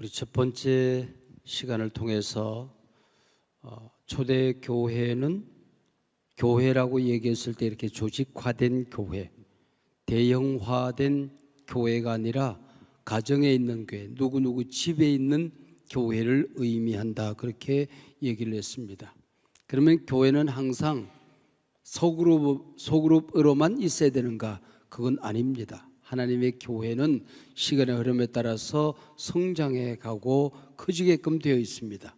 우리 첫 번째 시간을 통해서 초대 교회는 교회라고 얘기했을 때 이렇게 조직화된 교회, 대형화된 교회가 아니라 가정에 있는 교회, 누구누구 집에 있는 교회를 의미한다, 그렇게 얘기를 했습니다. 그러면 교회는 항상 소그룹으로만 있어야 되는가? 그건 아닙니다. 하나님의 교회는 시간의 흐름에 따라서 성장해 가고 커지게끔 되어 있습니다.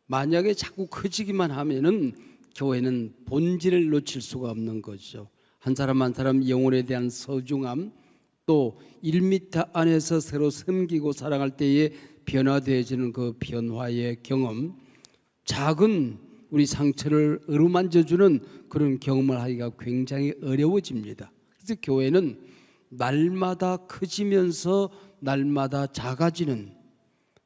만약에 자꾸 커지기만 하면은 교회는 본질을 놓칠 수가 없는 거죠. 한 사람 한 사람 영혼에 대한 소중함, 또 1m 안에서 서로 섬기고 사랑할 때에 변화되어지는 그 변화의 경험, 작은 우리 상처를 어루만져주는 그런 경험을 하기가 굉장히 어려워집니다. 그래서 교회는 날마다 커지면서 날마다 작아지는,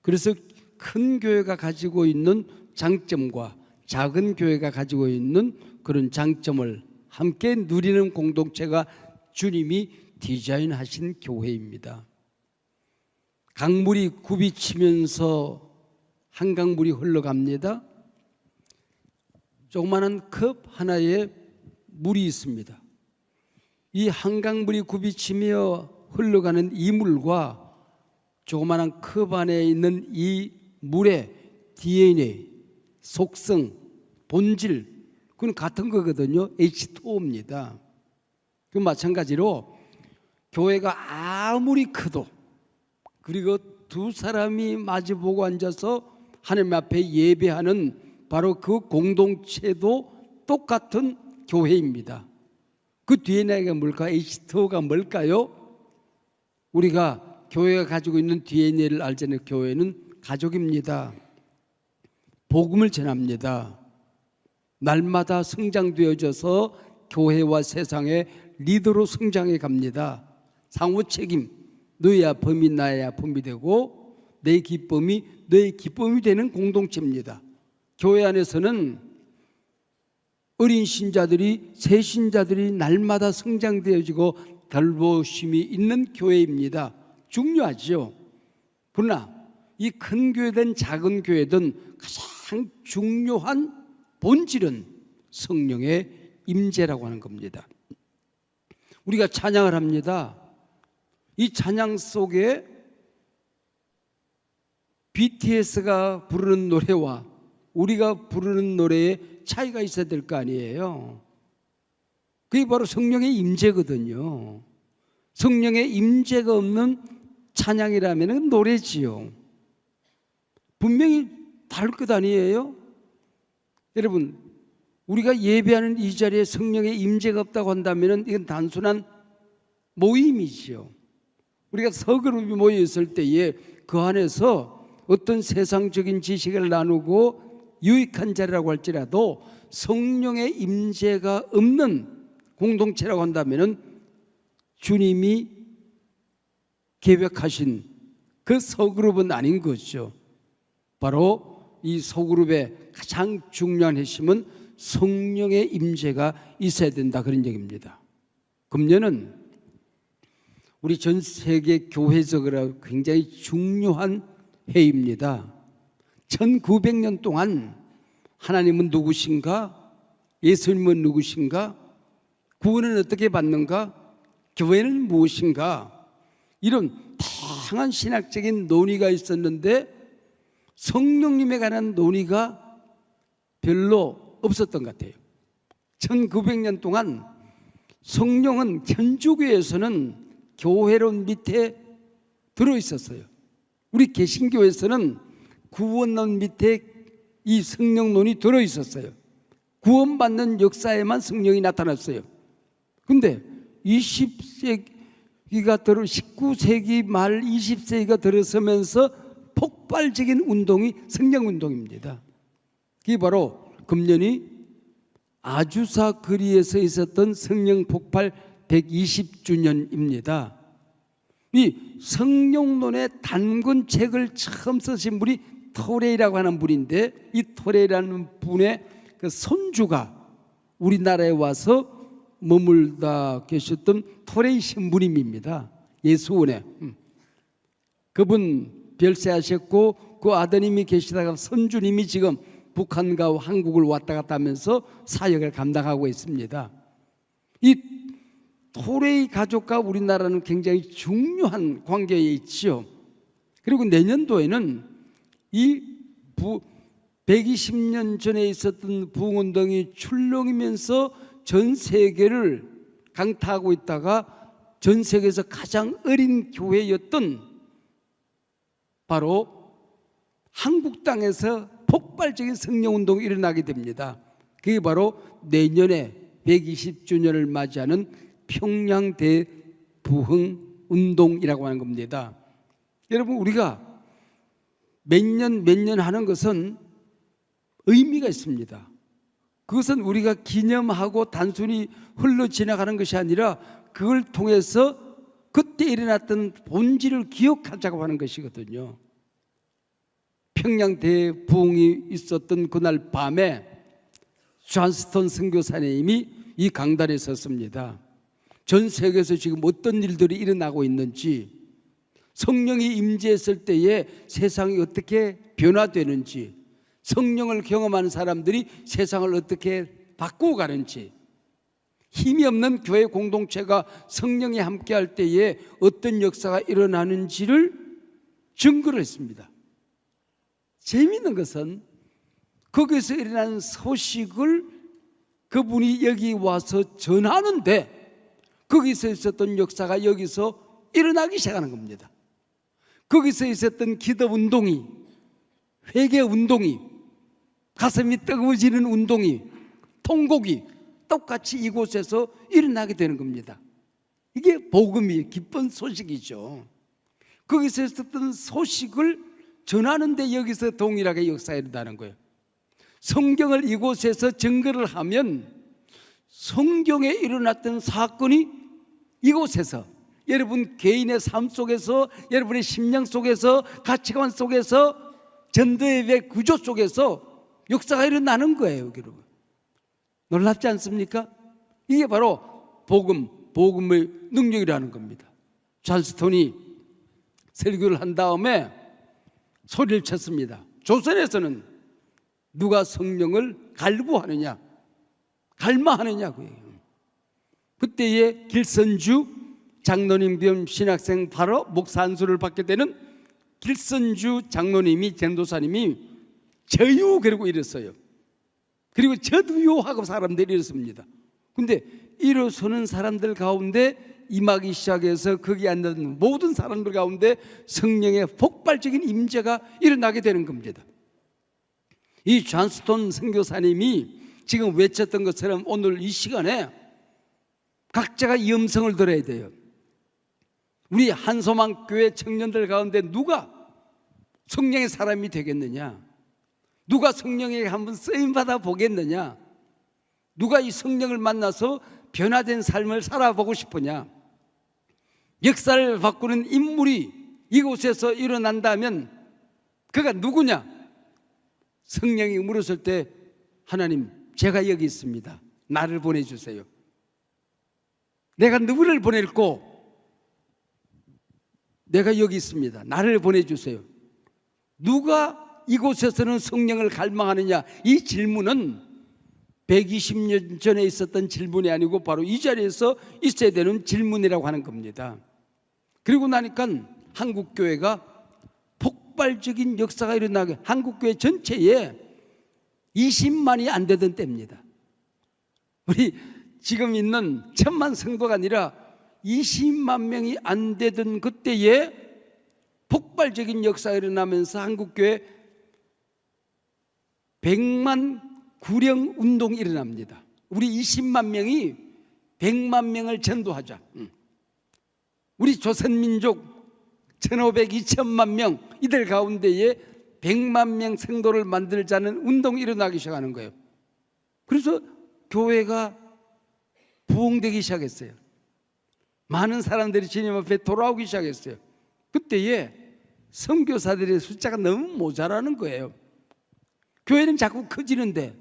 그래서 큰 교회가 가지고 있는 장점과 작은 교회가 가지고 있는 그런 장점을 함께 누리는 공동체가 주님이 디자인하신 교회입니다. 강물이 굽이치면서 한강물이 흘러갑니다. 조그마한 컵 하나에 물이 있습니다. 이 한강물이 굽이치며 흘러가는 이 물과 조그마한 컵 안에 있는 이 물의 DNA, 속성, 본질, 그건 같은 거거든요. H2O입니다. 그 마찬가지로 교회가 아무리 커도, 그리고 두 사람이 마주보고 앉아서 하나님 앞에 예배하는 바로 그 공동체도 똑같은 교회입니다. 그 DNA가 뭘까? H2O가 뭘까요? 우리가 교회가 가지고 있는 DNA를 알잖아요. 교회는 가족입니다. 복음을 전합니다. 날마다 성장되어져서 교회와 세상의 리더로 성장해 갑니다. 상호 책임, 너의 아픔이 나의 아픔이 되고 내 기쁨이 너의 기쁨이 되는 공동체입니다. 교회 안에서는 어린 신자들이, 새 신자들이 날마다 성장되어지고 결보심이 있는 교회입니다. 중요하죠. 그러나 이 큰 교회든 작은 교회든 가장 중요한 본질은 성령의 임재라고 하는 겁니다. 우리가 찬양을 합니다. 이 찬양 속에 BTS가 부르는 노래와 우리가 부르는 노래에 차이가 있어야 될 거 아니에요. 그게 바로 성령의 임재거든요. 성령의 임재가 없는 찬양이라면 노래지요. 분명히 다를 것 아니에요. 여러분, 우리가 예배하는 이 자리에 성령의 임재가 없다고 한다면 이건 단순한 모임이지요. 우리가 서그룹이 모여 있을 때에 그 안에서 어떤 세상적인 지식을 나누고 유익한 자리라고 할지라도 성령의 임재가 없는 공동체라고 한다면 주님이 계획하신 그 서그룹은 아닌 거죠. 바로 이 서그룹의 가장 중요한 핵심은 성령의 임재가 있어야 된다, 그런 얘기입니다. 금년은 우리 전 세계 교회적으로 굉장히 중요한 해입니다. 1900년 동안 하나님은 누구신가? 예수님은 누구신가? 구원은 어떻게 받는가? 교회는 무엇인가? 이런 다양한 신학적인 논의가 있었는데 성령님에 관한 논의가 별로 없었던 것 같아요. 1900년 동안 성령은 현주교에서는 교회론 밑에 들어있었어요. 우리 개신교에서는 구원론 밑에 이 성령론이 들어있었어요. 구원받는 역사에만 성령이 나타났어요. 근데 20세기가 19세기 말 20세기가 들어서면서 폭발적인 운동이 성령운동입니다. 그게 바로 금년이 아주사 거리에서 있었던 성령 폭발 120주년입니다. 이 성령론의 단권책을 처음 쓰신 분이 토레이라고 하는 분인데, 이 토레이라는 분의 그 손주가 우리나라에 와서 머물다 계셨던 토레이 신부님입니다. 예수원에. 그분 별세하셨고 그 아드님이 계시다가 선주님이 지금 북한과 한국을 왔다 갔다 하면서 사역을 감당하고 있습니다. 이 토레이 가족과 우리나라는 굉장히 중요한 관계에 있지요. 그리고 내년도에는 이 120년 전에 있었던 부흥운동이 출렁이면서 전 세계를 강타하고 있다가 전 세계에서 가장 어린 교회였던 바로 한국 땅에서 폭발적인 성령운동이 일어나게 됩니다. 그게 바로 내년에 120주년을 맞이하는 평양 대부흥운동이라고 하는 겁니다. 여러분, 우리가 몇 년 하는 것은 의미가 있습니다. 그것은 우리가 기념하고 단순히 흘러 지나가는 것이 아니라 그걸 통해서 그때 일어났던 본질을 기억하자고 하는 것이거든요. 평양 대부흥이 있었던 그날 밤에 존스턴 선교사님이 이 강단에 섰습니다. 전 세계에서 지금 어떤 일들이 일어나고 있는지, 성령이 임재했을 때에 세상이 어떻게 변화되는지, 성령을 경험하는 사람들이 세상을 어떻게 바꾸고 가는지, 힘이 없는 교회 공동체가 성령이 함께할 때에 어떤 역사가 일어나는지를 증거를 했습니다. 재미있는 것은 거기서 일어나는 소식을 그분이 여기 와서 전하는데 거기서 있었던 역사가 여기서 일어나기 시작하는 겁니다. 거기서 있었던 기도 운동이, 회개 운동이, 가슴이 뜨거워지는 운동이, 통곡이 똑같이 이곳에서 일어나게 되는 겁니다. 이게 복음이 기쁜 소식이죠. 거기서 있었던 소식을 전하는데 여기서 동일하게 역사가 일어나는 거예요. 성경을 이곳에서 증거를 하면 성경에 일어났던 사건이 이곳에서 여러분 개인의 삶 속에서, 여러분의 심령 속에서, 가치관 속에서, 전도의 구조 속에서 역사가 일어나는 거예요, 여러분. 놀랍지 않습니까? 이게 바로 복음의 능력이라는 겁니다. 존스턴이 설교를 한 다음에 소리를 쳤습니다. 조선에서는 누가 성령을 갈구하느냐, 갈망하느냐고요. 그때에 길선주 장로님 겸 신학생 바로 목사 안수를 받게 되는 길선주 장로님이, 전도사님이 저요 그러고 이랬어요. 그리고 저도요 하고 사람들이 이랬습니다. 근데 일어서는 사람들 가운데 임하기 시작해서 거기 앉는 모든 사람들 가운데 성령의 폭발적인 임재가 일어나게 되는 겁니다. 이 존스턴 선교사님이 지금 외쳤던 것처럼 오늘 이 시간에 각자가 이 음성을 들어야 돼요. 우리 한소망 교회 청년들 가운데 누가 성령의 사람이 되겠느냐? 누가 성령에게 한번 쓰임받아 보겠느냐? 누가 이 성령을 만나서 변화된 삶을 살아보고 싶으냐? 역사를 바꾸는 인물이 이곳에서 일어난다면 그가 누구냐? 성령이 물었을 때 하나님, 제가 여기 있습니다. 나를 보내주세요. 내가 누구를 보낼고? 내가 여기 있습니다. 나를 보내주세요. 누가 이곳에서는 성령을 갈망하느냐? 이 질문은 120년 전에 있었던 질문이 아니고 바로 이 자리에서 있어야 되는 질문이라고 하는 겁니다. 그리고 나니까 한국교회가 폭발적인 역사가 일어나게, 한국교회 전체에 20만이 안 되던 때입니다. 우리 지금 있는 1000만 성도가 아니라 20만 명이 안 되던 그때에 폭발적인 역사가 일어나면서 한국교회 100만 구령 운동이 일어납니다. 우리 20만 명이 100만 명을 전도하자. 우리 조선민족 1500, 2000만 명 이들 가운데에 100만 명 성도를 만들자는 운동이 일어나기 시작하는 거예요. 그래서 교회가 부흥되기 시작했어요. 많은 사람들이 주님 앞에 돌아오기 시작했어요. 그때에 선교사들의 숫자가 너무 모자라는 거예요. 교회는 자꾸 커지는데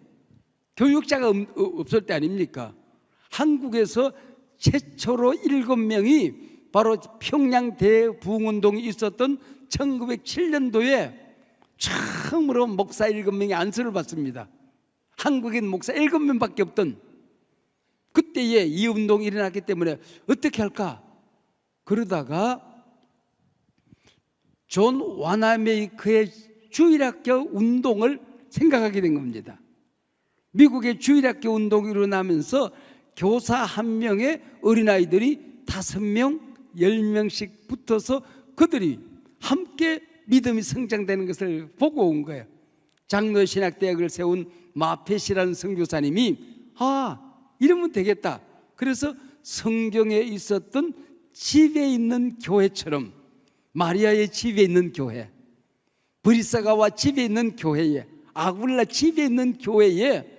교육자가 없을 때 아닙니까? 한국에서 최초로 7명이 바로 평양 대부흥운동이 있었던 1907년도에 처음으로 목사 7명이 안수를 받습니다. 한국인 목사 7명밖에 없던 그때에 이 운동이 일어났기 때문에 어떻게 할까? 그러다가 존 와나메이커의 주일학교 운동을 생각하게 된 겁니다. 미국의 주일학교 운동이 일어나면서 교사 한 명의 어린아이들이 5명, 10명씩 붙어서 그들이 함께 믿음이 성장되는 것을 보고 온 거예요. 장로신학대학을 세운 마펫이라는 선교사님이 이러면 되겠다. 그래서 성경에 있었던 집에 있는 교회처럼, 마리아의 집에 있는 교회, 브리사가와 집에 있는 교회에, 아굴라 집에 있는 교회에,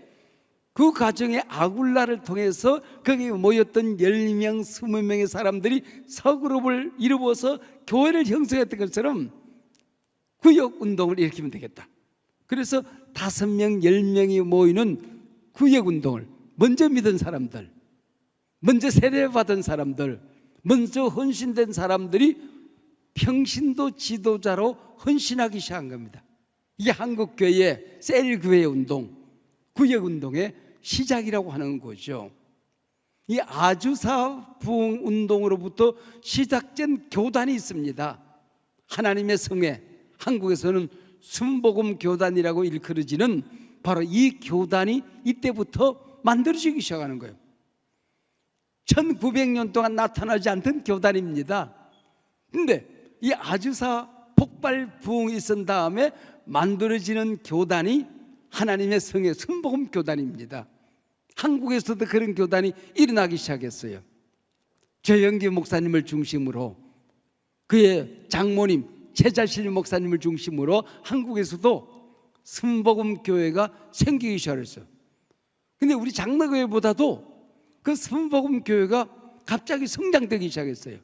그 가정의 아굴라를 통해서 거기에 모였던 10명, 20명의 사람들이 서그룹을 이루어서 교회를 형성했던 것처럼 구역운동을 일으키면 되겠다. 그래서 5명, 10명이 모이는 구역운동을 먼저 믿은 사람들, 먼저 세례받은 사람들, 먼저 헌신된 사람들이 평신도 지도자로 헌신하기 시작한 겁니다. 이게 한국교회의 셀교회 운동, 구역운동의 시작이라고 하는 거죠. 이 아주사 부흥 운동으로부터 시작된 교단이 있습니다. 하나님의 성회, 한국에서는 순복음 교단이라고 일컬어지는 바로 이 교단이 이때부터 만들어지기 시작하는 거예요. 1900년 동안 나타나지 않던 교단입니다. 근데 이 아주사 폭발 부흥이 있은 다음에 만들어지는 교단이 하나님의 성의 순복음 교단입니다. 한국에서도 그런 교단이 일어나기 시작했어요. 최영기 목사님을 중심으로, 그의 장모님 최자실 목사님을 중심으로 한국에서도 순복음 교회가 생기기 시작했어요. 근데 우리 장로교회보다도 그 순복음 교회가 갑자기 성장되기 시작했어요.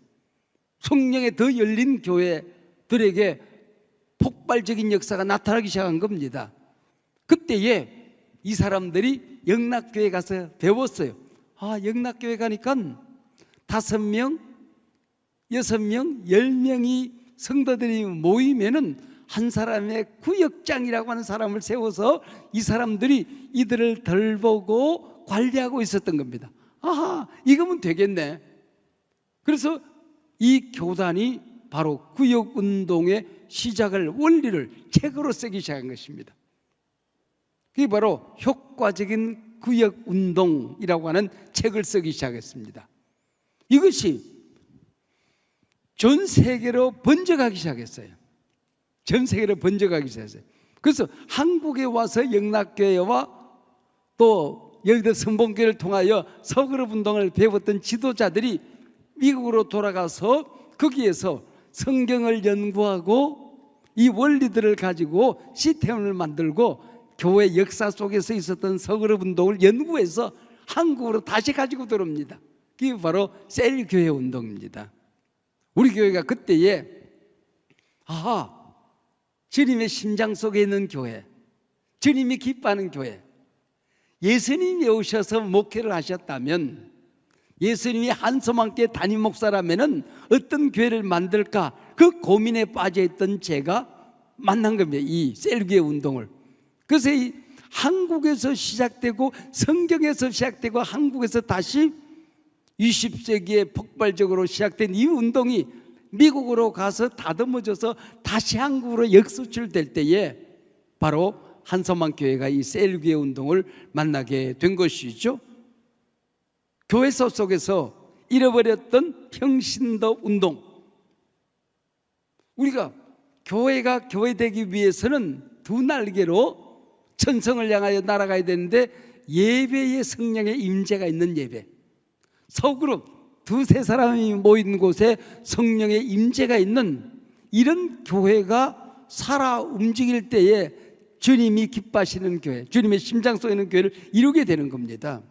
성령에 더 열린 교회들에게 폭발적인 역사가 나타나기 시작한 겁니다. 그때에 이 사람들이 영락교회 가서 배웠어요. 영락교회 가니까 5명, 6명, 10명이 성도들이 모이면은 한 사람의 구역장이라고 하는 사람을 세워서 이 사람들이 이들을 돌보고 관리하고 있었던 겁니다. 이거면 되겠네. 그래서 이 교단이 바로 구역운동의 시작을, 원리를 책으로 쓰기 시작한 것입니다. 그게 바로 효과적인 구역운동이라고 하는 책을 쓰기 시작했습니다. 이것이 전 세계로 번져가기 시작했어요. 전 세계로 번져가기 시작했어요. 그래서 한국에 와서 영락교회와 또 여의도 성봉교회를 통하여 서그룹 운동을 배웠던 지도자들이 미국으로 돌아가서 거기에서 성경을 연구하고 이 원리들을 가지고 시스템을 만들고 교회 역사 속에서 있었던 서그룹 운동을 연구해서 한국으로 다시 가지고 들어옵니다. 그게 바로 셀교회 운동입니다. 우리 교회가 그때에 주님의 심장 속에 있는 교회, 주님이 기뻐하는 교회, 예수님이 오셔서 목회를 하셨다면, 예수님이 한소망교회 담임 목사라면 어떤 교회를 만들까, 그 고민에 빠져있던 제가 만난 겁니다. 이 셀교회 운동을. 그래서 이 한국에서 시작되고 성경에서 시작되고 한국에서 다시 20세기에 폭발적으로 시작된 이 운동이 미국으로 가서 다듬어져서 다시 한국으로 역수출될 때에 바로 한소망교회가 이 셀교회 운동을 만나게 된 것이죠. 교회 속에서 잃어버렸던 평신도 운동, 우리가 교회가 교회되기 위해서는 두 날개로 천성을 향하여 날아가야 되는데, 예배의 성령의 임재가 있는 예배, 서그룹 2-3 사람이 모인 곳에 성령의 임재가 있는 이런 교회가 살아 움직일 때에 주님이 기뻐하시는 교회, 주님의 심장 속에 있는 교회를 이루게 되는 겁니다.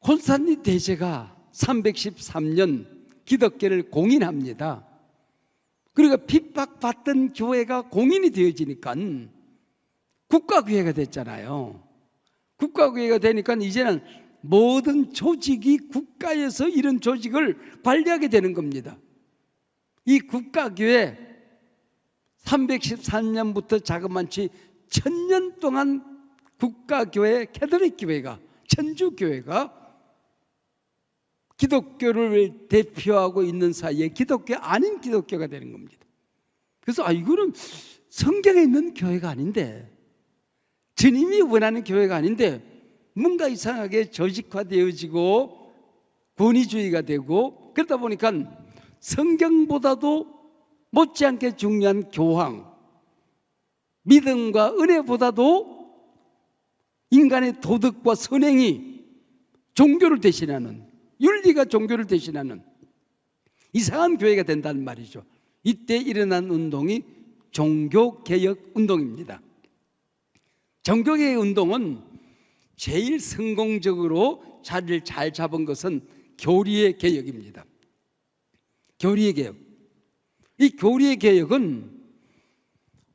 콘스탄틴 대제가 313년 기독교를 공인합니다. 그러니까 핍박받던 교회가 공인이 되어지니까 국가교회가 됐잖아요. 국가교회가 되니까 이제는 모든 조직이 국가에서 이런 조직을 관리하게 되는 겁니다. 이 국가교회 313년부터 자그만치 1000년 동안 국가교회 캐톨릭 교회가, 천주교회가 기독교를 대표하고 있는 사이에 기독교 아닌 기독교가 되는 겁니다. 그래서 이거는 성경에 있는 교회가 아닌데, 주님이 원하는 교회가 아닌데 뭔가 이상하게 조직화되어지고 권위주의가 되고, 그러다 보니까 성경보다도 못지않게 중요한 교황, 믿음과 은혜보다도 인간의 도덕과 선행이 종교를 대신하는, 윤리가 종교를 대신하는 이상한 교회가 된다는 말이죠. 이때 일어난 운동이 종교개혁 운동입니다. 종교개혁 운동은 제일 성공적으로 자리를 잘 잡은 것은 교리의 개혁입니다. 교리의 개혁. 이 교리의 개혁은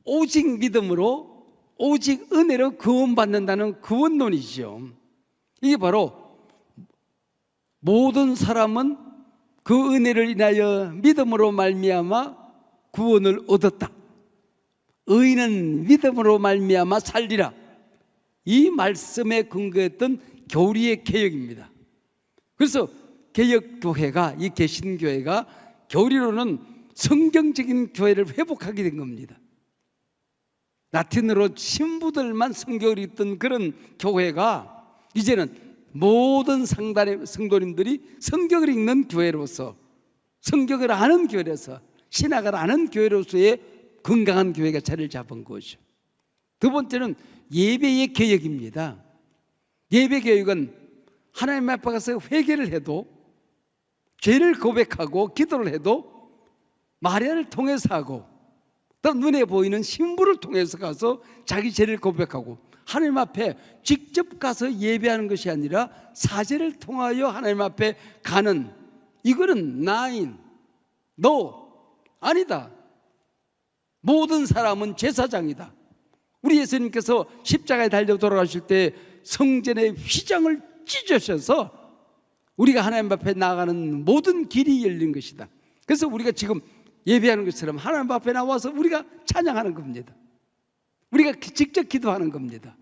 오직 믿음으로, 오직 은혜로 구원받는다는 구원론이죠. 이게 바로 모든 사람은 그 은혜를 인하여 믿음으로 말미암아 구원을 얻었다. 의인은 믿음으로 말미암아 살리라. 이 말씀에 근거했던 교리의 개혁입니다. 그래서 개혁교회가, 이 개신교회가 교리로는 성경적인 교회를 회복하게 된 겁니다. 라틴어로 신부들만 성경을 읽던 그런 교회가 이제는 모든 성도님들이 성경을 읽는 교회로서, 성경을 아는 교회로서, 신학을 아는 교회로서의 건강한 교회가 자리를 잡은 거죠. 두 번째는 예배의 개혁입니다. 예배 개혁은 하나님 앞에 가서 회개를 해도, 죄를 고백하고 기도를 해도 마리아를 통해서 하고, 또 눈에 보이는 신부를 통해서 가서 자기 죄를 고백하고, 하나님 앞에 직접 가서 예배하는 것이 아니라 사제를 통하여 하나님 앞에 가는, 이거는 나인, 너 아니다. 모든 사람은 제사장이다. 우리 예수님께서 십자가에 달려 돌아가실 때 성전의 휘장을 찢으셔서 우리가 하나님 앞에 나가는 모든 길이 열린 것이다. 그래서 우리가 지금 예배하는 것처럼 하나님 앞에 나와서 우리가 찬양하는 겁니다. 우리가 직접 기도하는 겁니다.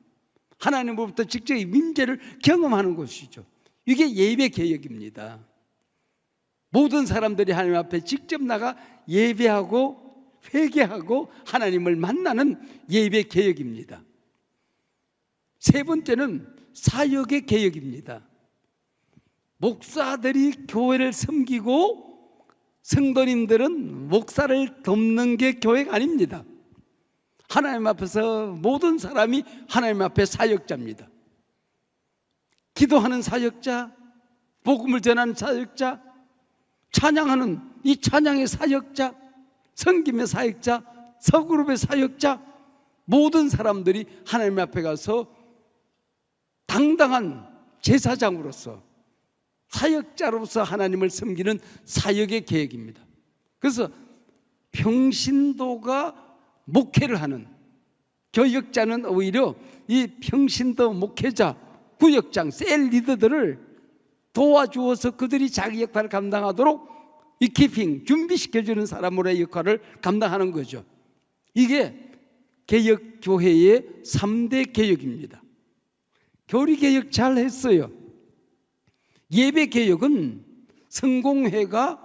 하나님으로부터 직접 임재를 경험하는 것이죠. 이게 예배 개혁입니다. 모든 사람들이 하나님 앞에 직접 나가 예배하고 회개하고 하나님을 만나는 예배 개혁입니다. 세 번째는 사역의 개혁입니다. 목사들이 교회를 섬기고 성도님들은 목사를 돕는 게 교회가 아닙니다. 하나님 앞에서 모든 사람이 하나님 앞에 사역자입니다. 기도하는 사역자, 복음을 전하는 사역자, 찬양하는 이 찬양의 사역자, 섬김의 사역자, 서그룹의 사역자, 모든 사람들이 하나님 앞에 가서 당당한 제사장으로서, 사역자로서 하나님을 섬기는 사역의 계획입니다. 그래서 평신도가 목회를 하는, 교역자는 오히려 이 평신도 목회자, 구역장, 셀 리더들을 도와주어서 그들이 자기 역할을 감당하도록 이키핑, 준비시켜주는 사람으로의 역할을 감당하는 거죠. 이게 개혁교회의 3대 개혁입니다. 교리개혁 잘 했어요. 예배개혁은 성공회가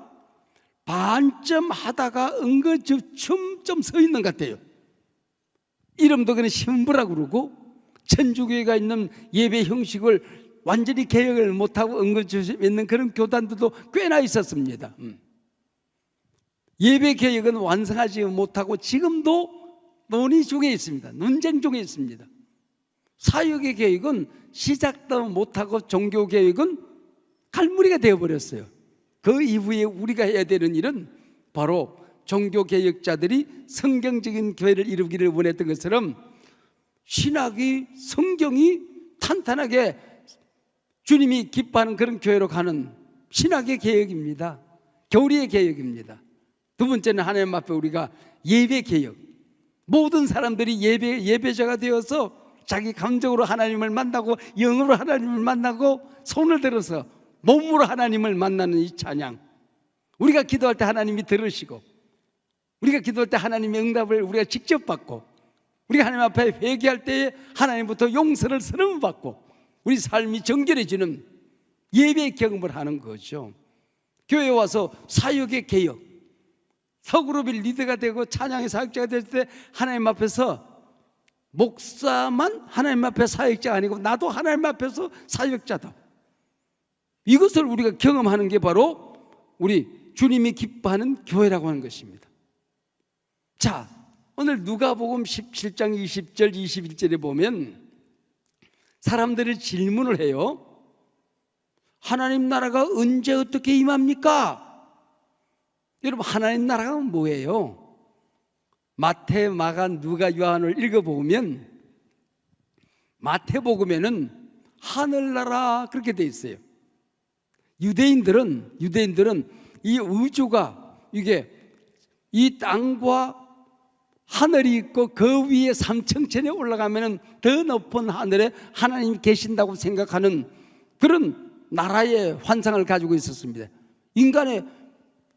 반점 하다가 은근쯤 서 있는 것 같아요. 이름도 그냥 신부라고 그러고, 천주교회가 있는 예배 형식을 완전히 개혁을 못하고 은근쯤 있는 그런 교단들도 꽤나 있었습니다. 예배 개혁은 완성하지 못하고 지금도 논의 중에 있습니다. 논쟁 중에 있습니다. 사역의 개혁은 시작도 못하고 종교 개혁은 갈무리가 되어버렸어요. 그 이후에 우리가 해야 되는 일은 바로 종교 개혁자들이 성경적인 교회를 이루기를 원했던 것처럼 신학이, 성경이 탄탄하게 주님이 기뻐하는 그런 교회로 가는 신학의 개혁입니다. 교리의 개혁입니다. 두 번째는 하나님 앞에 우리가 예배 개혁, 모든 사람들이 예배자가 되어서 자기 감정으로 하나님을 만나고 영으로 하나님을 만나고 손을 들어서 몸으로 하나님을 만나는 이 찬양, 우리가 기도할 때 하나님이 들으시고 우리가 기도할 때 하나님의 응답을 우리가 직접 받고, 우리가 하나님 앞에 회개할 때에 하나님부터 용서를 선언 받고 우리 삶이 정결해지는 예배의 경험을 하는 거죠. 교회에 와서 사역의 개혁, 서그룹이 리더가 되고 찬양의 사역자가 될 때 하나님 앞에서 목사만 하나님 앞에 사역자가 아니고 나도 하나님 앞에서 사역자다, 이것을 우리가 경험하는 게 바로 우리 주님이 기뻐하는 교회라고 하는 것입니다. 자, 오늘 누가복음 17장 20절 21절에 보면 사람들이 질문을 해요. 하나님 나라가 언제 어떻게 임합니까? 여러분, 하나님 나라가 뭐예요? 마태, 마가, 누가, 요한을 읽어보면 마태복음에는 하늘나라 그렇게 돼 있어요. 유대인들은 이 우주가, 이게 이 땅과 하늘이 있고 그 위에 삼층천에 올라가면 더 높은 하늘에 하나님이 계신다고 생각하는 그런 나라의 환상을 가지고 있었습니다. 인간의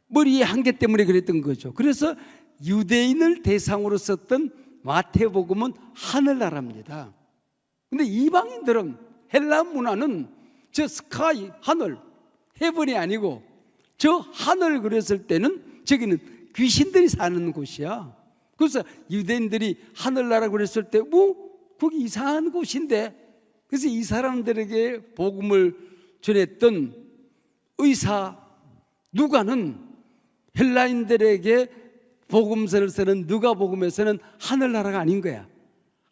머리의 한계 때문에 그랬던 거죠. 그래서 유대인을 대상으로 썼던 마태복음은 하늘나라입니다. 근데 이방인들은, 헬라 문화는 저 스카이, 하늘, 헤븐이 아니고 저 하늘 그랬을 때는 저기는 귀신들이 사는 곳이야. 그래서 유대인들이 하늘나라 그랬을 때 거기 이상한 곳인데, 그래서 이 사람들에게 복음을 전했던 의사 누가는 헬라인들에게 복음서를 쓰는 누가복음에서는 하늘나라가 아닌 거야.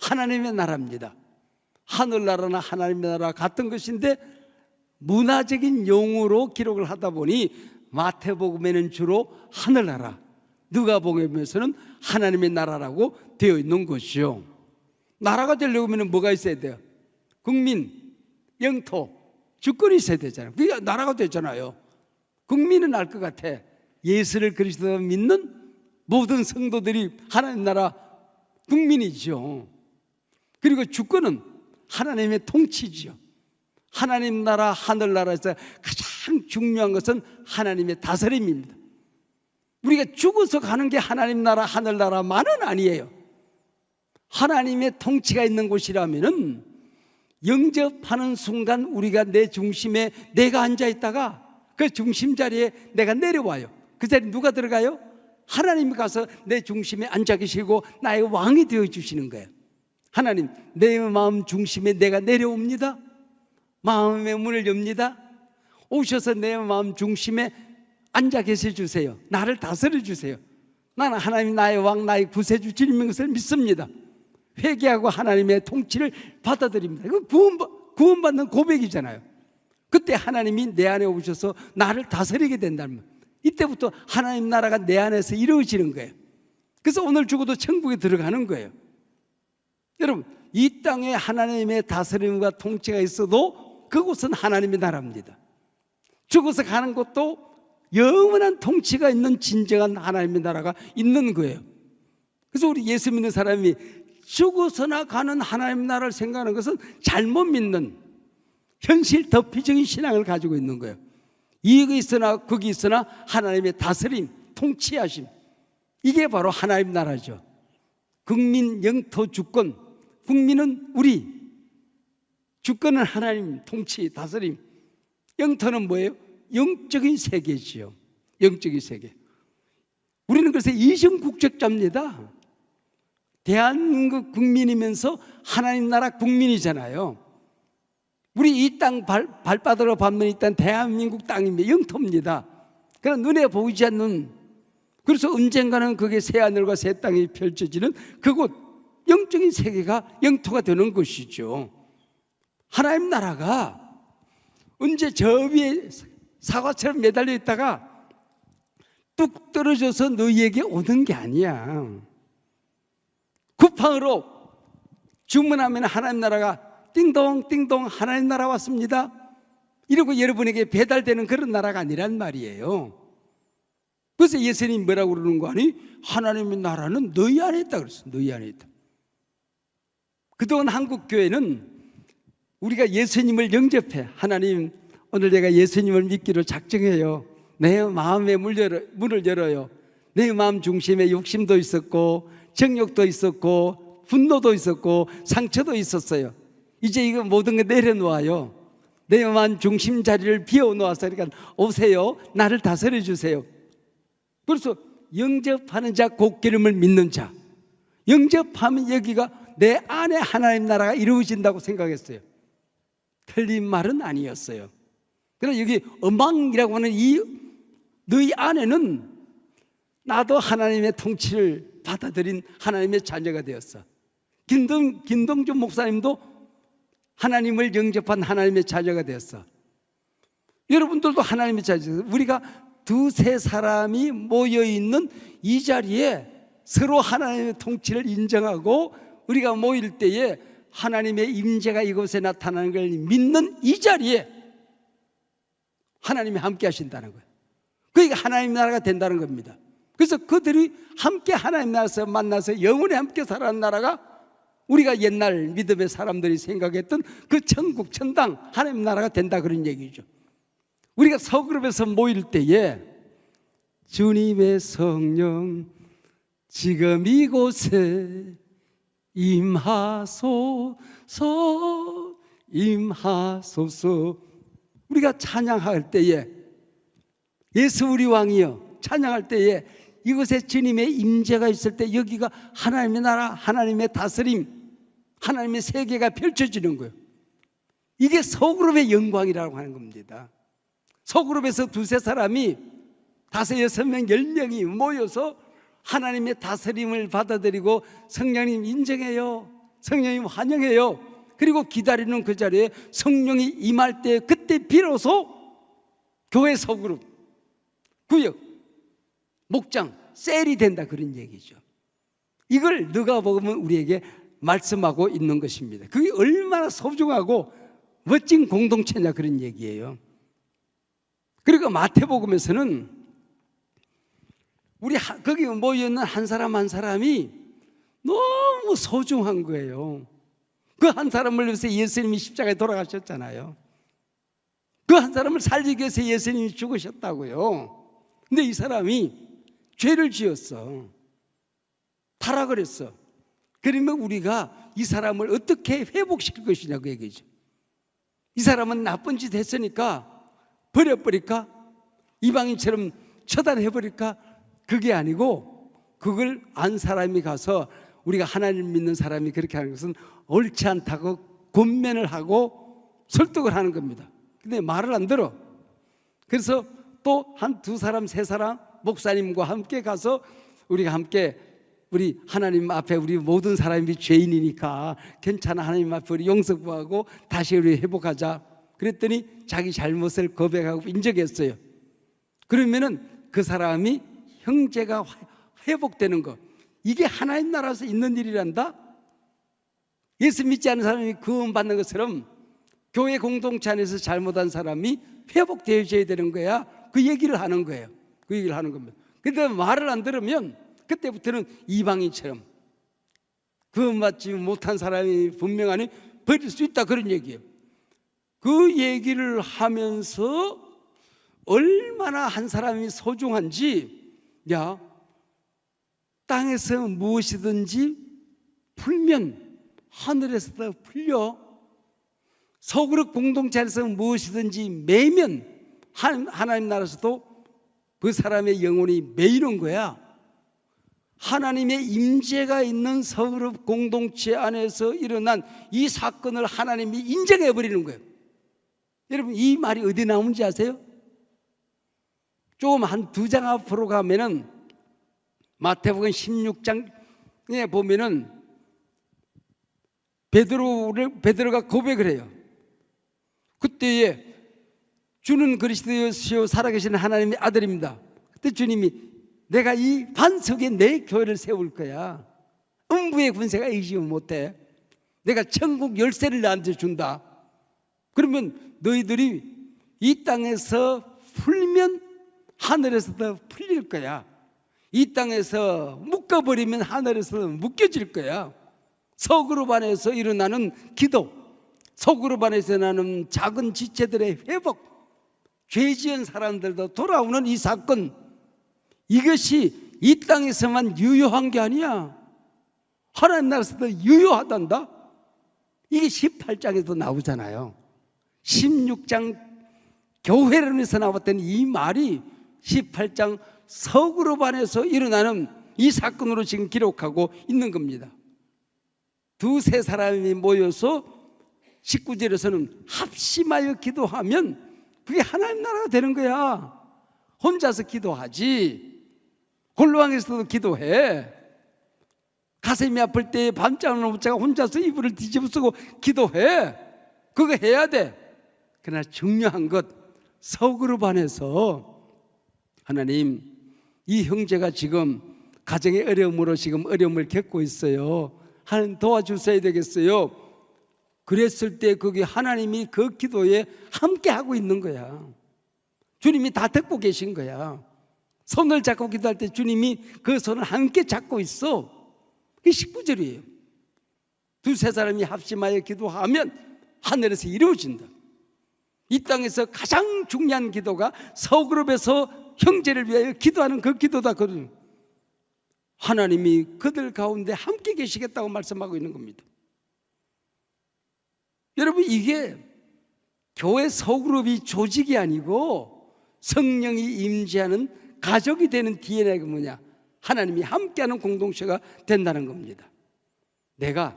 하나님의 나라입니다. 하늘나라나 하나님의 나라 같은 것인데 문화적인 용어로 기록을 하다 보니 마태복음에는 주로 하늘나라, 누가복음에서는 하나님의 나라라고 되어 있는 것이요. 나라가 되려면 뭐가 있어야 돼요? 국민, 영토, 주권이 있어야 되잖아요. 그게 나라가 되잖아요. 국민은 알 것 같아. 예수를 그리스도 믿는 모든 성도들이 하나님 나라 국민이죠. 그리고 주권은 하나님의 통치죠. 하나님 나라, 하늘나라에서 가장 중요한 것은 하나님의 다스림입니다. 우리가 죽어서 가는 게 하나님 나라, 하늘나라만은 아니에요. 하나님의 통치가 있는 곳이라면은 영접하는 순간 우리가 내 중심에 내가 앉아 있다가 그 중심 자리에 내가 내려와요. 그 자리에 누가 들어가요? 하나님이 가서 내 중심에 앉아 계시고 나의 왕이 되어 주시는 거예요. 하나님, 내 마음 중심에 내가 내려옵니다. 마음의 문을 엽니다. 오셔서 내 마음 중심에 앉아 계셔 주세요. 나를 다스려 주세요. 나는 하나님 나의 왕, 나의 구세주 주님인 것을 믿습니다. 회개하고 하나님의 통치를 받아들입니다. 이거 구원받는 고백이잖아요. 그때 하나님이 내 안에 오셔서 나를 다스리게 된다는 말. 이때부터 하나님 나라가 내 안에서 이루어지는 거예요. 그래서 오늘 죽어도 천국에 들어가는 거예요. 여러분, 이 땅에 하나님의 다스림과 통치가 있어도 그곳은 하나님의 나라입니다. 죽어서 가는 곳도 영원한 통치가 있는 진정한 하나님의 나라가 있는 거예요. 그래서 우리 예수 믿는 사람이 죽어서나 가는 하나님 나라를 생각하는 것은 잘못 믿는 현실 덮이적인 신앙을 가지고 있는 거예요. 이익이 있으나 거기 있으나 하나님의 다스림, 통치하심, 이게 바로 하나님 나라죠. 국민, 영토, 주권. 국민은 우리, 주권은 하나님, 통치, 다스림. 영토는 뭐예요? 영적인 세계지요. 영적인 세계. 우리는 그래서 이중국적자입니다. 대한민국 국민이면서 하나님 나라 국민이잖아요. 우리 이 땅 발바닥으로 밟는 이 땅 대한민국 땅입니다. 영토입니다. 그러나 눈에 보이지 않는, 그래서 언젠가는 그게 새하늘과 새 땅이 펼쳐지는 그곳 영적인 세계가 영토가 되는 것이죠. 하나님 나라가 언제 저 위에 사과처럼 매달려 있다가 뚝 떨어져서 너희에게 오는 게 아니야. 쿠팡으로 주문하면 하나님 나라가 띵동 띵동 하나님 나라 왔습니다 이러고 여러분에게 배달되는 그런 나라가 아니란 말이에요. 그래서 예수님이 뭐라고 그러는 거 아니? 하나님의 나라는 너희 안에 있다 그랬어. 너희 안에 있다. 그동안 한국교회는 우리가 예수님을 영접해. 하나님, 오늘 내가 예수님을 믿기로 작정해요. 내 마음의 문을 열어요. 내 마음 중심에 욕심도 있었고 정욕도 있었고 분노도 있었고 상처도 있었어요. 이제 이거 모든 게 내려놓아요. 내 마음 중심 자리를 비워놓아서 그러니까 오세요. 나를 다스려 주세요. 그래서 영접하는 자 곧 기름을 믿는 자, 영접하면 여기가 내 안에 하나님 나라가 이루어진다고 생각했어요. 틀린 말은 아니었어요. 그러나 여기 음방이라고 하는 이 너희 안에는 나도 하나님의 통치를 받아들인 하나님의 자녀가 되었어. 김동준 목사님도 하나님을 영접한 하나님의 자녀가 되었어. 여러분들도 하나님의 자녀. 우리가 두세 사람이 모여있는 이 자리에 서로 하나님의 통치를 인정하고 우리가 모일 때에 하나님의 임재가 이곳에 나타나는 걸 믿는 이 자리에 하나님이 함께 하신다는 거예요. 그러니까 하나님 나라가 된다는 겁니다. 그래서 그들이 함께 하나님 나라에서 만나서 영원히 함께 살아가는 나라가 우리가 옛날 믿음의 사람들이 생각했던 그 천국 천당 하나님 나라가 된다, 그런 얘기죠. 우리가 서그룹에서 모일 때에 주님의 성령 지금 이곳에 임하소서 임하소서. 우리가 찬양할 때에 예수 우리 왕이여 찬양할 때에 이곳에 주님의 임재가 있을 때 여기가 하나님의 나라, 하나님의 다스림, 하나님의 세계가 펼쳐지는 거예요. 이게 소그룹의 영광이라고 하는 겁니다. 소그룹에서 두세 사람이 5, 6명, 10명이 모여서 하나님의 다스림을 받아들이고 성령님 인정해요, 성령님 환영해요, 그리고 기다리는 그 자리에 성령이 임할 때 그때 비로소 교회 소그룹, 구역, 목장, 셀이 된다, 그런 얘기죠. 이걸 누가복음은 우리에게 말씀하고 있는 것입니다. 그게 얼마나 소중하고 멋진 공동체냐, 그런 얘기예요. 그리고 마태복음에서는 우리 거기 모여있는 한 사람 한 사람이 너무 소중한 거예요. 그 한 사람을 위해서 예수님이 십자가에 돌아가셨잖아요. 그 한 사람을 살리기 위해서 예수님이 죽으셨다고요. 근데 이 사람이 죄를 지었어, 타락을 했어. 그러면 우리가 이 사람을 어떻게 회복시킬 것이냐, 그 얘기죠. 이 사람은 나쁜 짓 했으니까 버려버릴까? 이방인처럼 처단해버릴까? 그게 아니고 그걸 안 사람이 가서, 우리가 하나님 믿는 사람이 그렇게 하는 것은 옳지 않다고 권면을 하고 설득을 하는 겁니다. 근데 말을 안 들어. 그래서 또 한 2사람 3사람 목사님과 함께 가서 우리가 함께 우리 하나님 앞에 우리 모든 사람이 죄인이니까 괜찮아, 하나님 앞에 우리 용서 구하고 다시 우리 회복하자. 그랬더니 자기 잘못을 고백하고 인정했어요. 그러면은 그 사람이 형제가 회복되는 거, 이게 하나님 나라에서 있는 일이란다. 예수 믿지 않는 사람이 구원받는 것처럼 교회 공동체 안에서 잘못한 사람이 회복되어져야 되는 거야. 그 얘기를 하는 거예요. 그 얘기를 하는 겁니다. 근데 말을 안 들으면 그때부터는 이방인처럼 구원받지 못한 사람이 분명하니 버릴 수 있다, 그런 얘기예요. 그 얘기를 하면서 얼마나 한 사람이 소중한지, 야, 땅에서 무엇이든지 풀면 하늘에서도 풀려, 소그룹 공동체 안에서 무엇이든지 매면 하나님 나라에서도 그 사람의 영혼이 매이는 거야. 하나님의 임재가 있는 소그룹 공동체 안에서 일어난 이 사건을 하나님이 인정해 버리는 거예요. 여러분, 이 말이 어디 나오는지 아세요? 조금 한 2장 앞으로 가면은 마태복음 16장에 보면은 베드로가 고백을 해요. 그때에 주는 그리스도시요 살아계신 하나님의 아들입니다. 그때 주님이 내가 이 반석에 내 교회를 세울 거야. 음부의 군세가 이기지 못해. 내가 천국 열쇠를 나한테 준다. 그러면 너희들이 이 땅에서 풀면 하늘에서도 풀릴 거야. 이 땅에서 묶어버리면 하늘에서 묶여질 거야. 소그룹 안에서 일어나는 기도, 소그룹 안에서 일어나는 작은 지체들의 회복, 죄 지은 사람들도 돌아오는 이 사건, 이것이 이 땅에서만 유효한 게 아니야. 하나님 나라에서도 유효하단다. 이게 18장에도 나오잖아요. 16장 교회론에서 나왔던 이 말이 18장 서구로 반해서 일어나는 이 사건으로 지금 기록하고 있는 겁니다. 두세 사람이 모여서 19절에서는 합심하여 기도하면 그게 하나님 나라가 되는 거야. 혼자서 기도하지. 골방에서도 기도해. 가슴이 아플 때 밤잠을 못 자고 혼자서 이불을 뒤집어 쓰고 기도해. 그거 해야 돼. 그러나 중요한 것, 서그룹 안에서 하나님, 이 형제가 지금 가정의 어려움으로 지금 어려움을 겪고 있어요. 하나님 도와주셔야 되겠어요. 그랬을 때 거기 하나님이 그 기도에 함께 하고 있는 거야. 주님이 다 듣고 계신 거야. 손을 잡고 기도할 때 주님이 그 손을 함께 잡고 있어. 그게 19절이에요. 두세 사람이 합심하여 기도하면 하늘에서 이루어진다. 이 땅에서 가장 중요한 기도가 서그룹에서 형제를 위하여 기도하는 그 기도다거든요. 하나님이 그들 가운데 함께 계시겠다고 말씀하고 있는 겁니다. 여러분, 이게 교회 서그룹이 조직이 아니고 성령이 임재하는 가족이 되는 DNA가 뭐냐? 하나님이 함께하는 공동체가 된다는 겁니다. 내가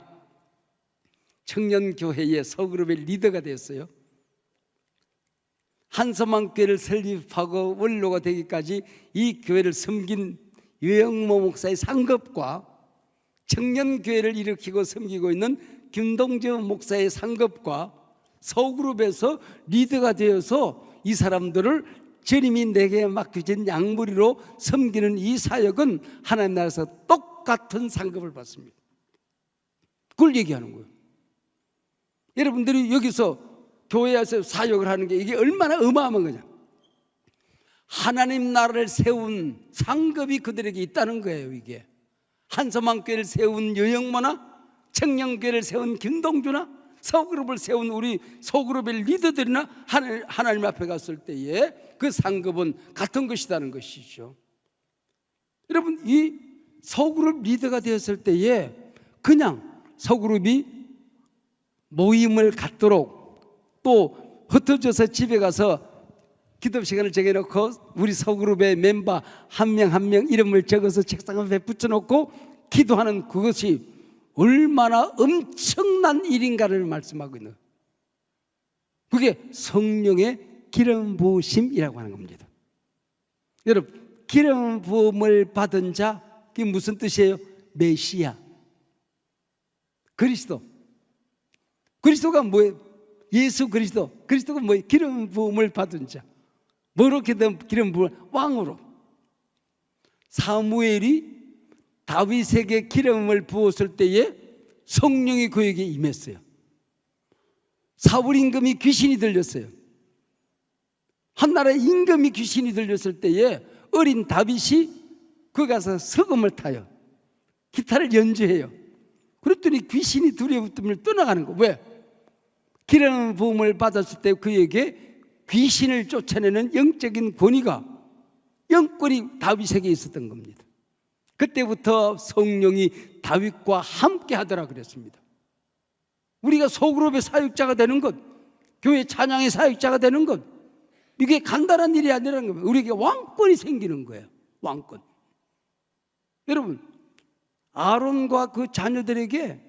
청년교회의 서그룹의 리더가 되었어요. 한서망교회를 설립하고 원로가 되기까지 이 교회를 섬긴 유영모 목사의 상급과 청년교회를 일으키고 섬기고 있는 김동저 목사의 상급과 서그룹에서 리더가 되어서 이 사람들을 주님이 내게 맡겨진 양무리로 섬기는 이 사역은 하나님 나라에서 똑같은 상급을 받습니다. 그걸 얘기하는 거예요. 여러분들이 여기서 교회에서 사역을 하는 게 이게 얼마나 어마어마한 거냐. 하나님 나라를 세운 상급이 그들에게 있다는 거예요. 이게 한서망교회를 세운 여영모나 청년교회를 세운 김동주나 서그룹을 세운 우리 서그룹의 리더들이나 하나님 앞에 갔을 때에 그 상급은 같은 것이라는 것이죠. 여러분, 이 서그룹 리더가 되었을 때에 그냥 서그룹이 모임을 갖도록 또 흩어져서 집에 가서 기도 시간을 정해놓고 우리 서그룹의 멤버 한 명 한 명 이름을 적어서 책상 앞에 붙여놓고 기도하는 그것이 얼마나 엄청난 일인가를 말씀하고 있는, 그게 성령의 기름 부으심이라고 하는 겁니다. 여러분, 기름 부음을 받은 자, 그게 무슨 뜻이에요? 메시아, 그리스도. 그리스도가 뭐예요? 예수 그리스도. 그리스도가 뭐예요? 기름 부음을 받은 자. 뭐로 기름 부음? 왕으로. 사무엘이 다윗에게 기름을 부었을 때에 성령이 그에게 임했어요. 사울 임금이 귀신이 들렸어요. 한나라의 임금이 귀신이 들렸을 때에 어린 다윗이 그 가서 서금을 타요. 기타를 연주해요. 그랬더니 귀신이 두려움을 떠나가는 거. 왜? 기름 부음을 받았을 때 그에게 귀신을 쫓아내는 영적인 권위가, 영권이 다윗에게 있었던 겁니다. 그때부터 성령이 다윗과 함께 하더라 그랬습니다. 우리가 소그룹의 사역자가 되는 것, 교회 찬양의 사역자가 되는 것, 이게 간단한 일이 아니라는 겁니다. 우리에게 왕권이 생기는 거예요. 왕권. 여러분, 아론과 그 자녀들에게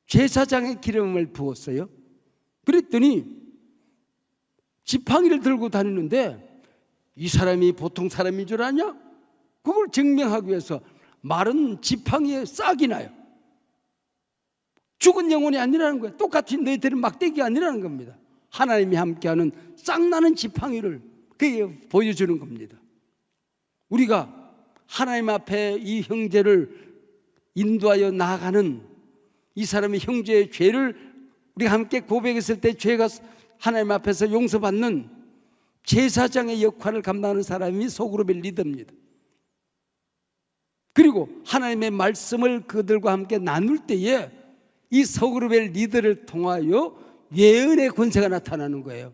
제사장의 기름을 부었어요. 그랬더니 지팡이를 들고 다니는데 이 사람이 보통 사람인 줄 아냐? 그걸 증명하기 위해서 마른 지팡이에 싹이 나요. 죽은 영혼이 아니라는 거예요. 똑같이 너희들은 막대기가 아니라는 겁니다. 하나님이 함께하는 싹나는 지팡이를 그게 보여주는 겁니다. 우리가 하나님 앞에 이 형제를 인도하여 나아가는, 이 사람의 형제의 죄를 우리가 함께 고백했을 때 죄가 하나님 앞에서 용서받는 제사장의 역할을 감당하는 사람이 소그룹의 리더입니다. 그리고 하나님의 말씀을 그들과 함께 나눌 때에 이 소그룹의 리더를 통하여 예언의 권세가 나타나는 거예요.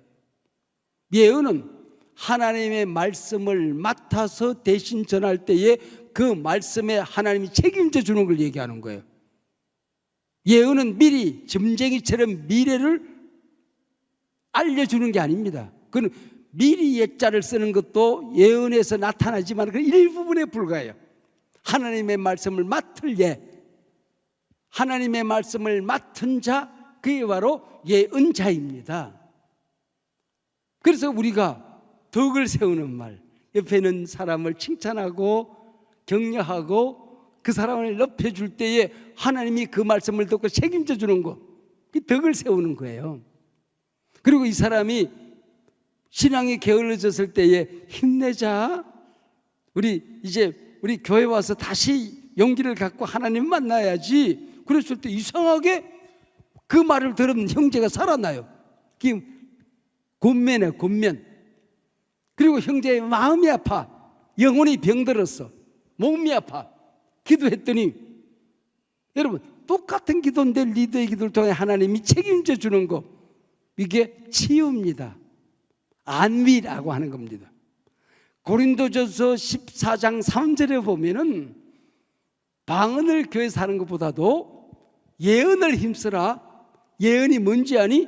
예언은 하나님의 말씀을 맡아서 대신 전할 때에 그 말씀에 하나님이 책임져 주는 걸 얘기하는 거예요. 예언은 미리 점쟁이처럼 미래를 알려주는 게 아닙니다. 그건 미리 예자를 쓰는 것도 예언에서 나타나지만 그 일부분에 불과해요. 하나님의 말씀을 맡을 예, 하나님의 말씀을 맡은 자, 그게 바로 예언자입니다. 그래서 우리가 덕을 세우는 말, 옆에 있는 사람을 칭찬하고 격려하고 그 사람을 높여줄 때에 하나님이 그 말씀을 듣고 책임져 주는 거, 그 덕을 세우는 거예요. 그리고 이 사람이 신앙이 게을러졌을 때에 힘내자, 우리 교회 와서 다시 용기를 갖고 하나님 만나야지, 그랬을 때 이상하게 그 말을 들은 형제가 살아나요. 권면에 권면. 그리고 형제의 마음이 아파, 영혼이 병들었어, 몸이 아파. 기도했더니, 여러분 똑같은 기도인데 리더의 기도를 통해 하나님이 책임져 주는 거, 이게 치유입니다. 안위라고 하는 겁니다. 고린도전서 14장 3절에 보면은 방언을 교회 사는 것보다도 예언을 힘쓰라. 예언이 뭔지 아니?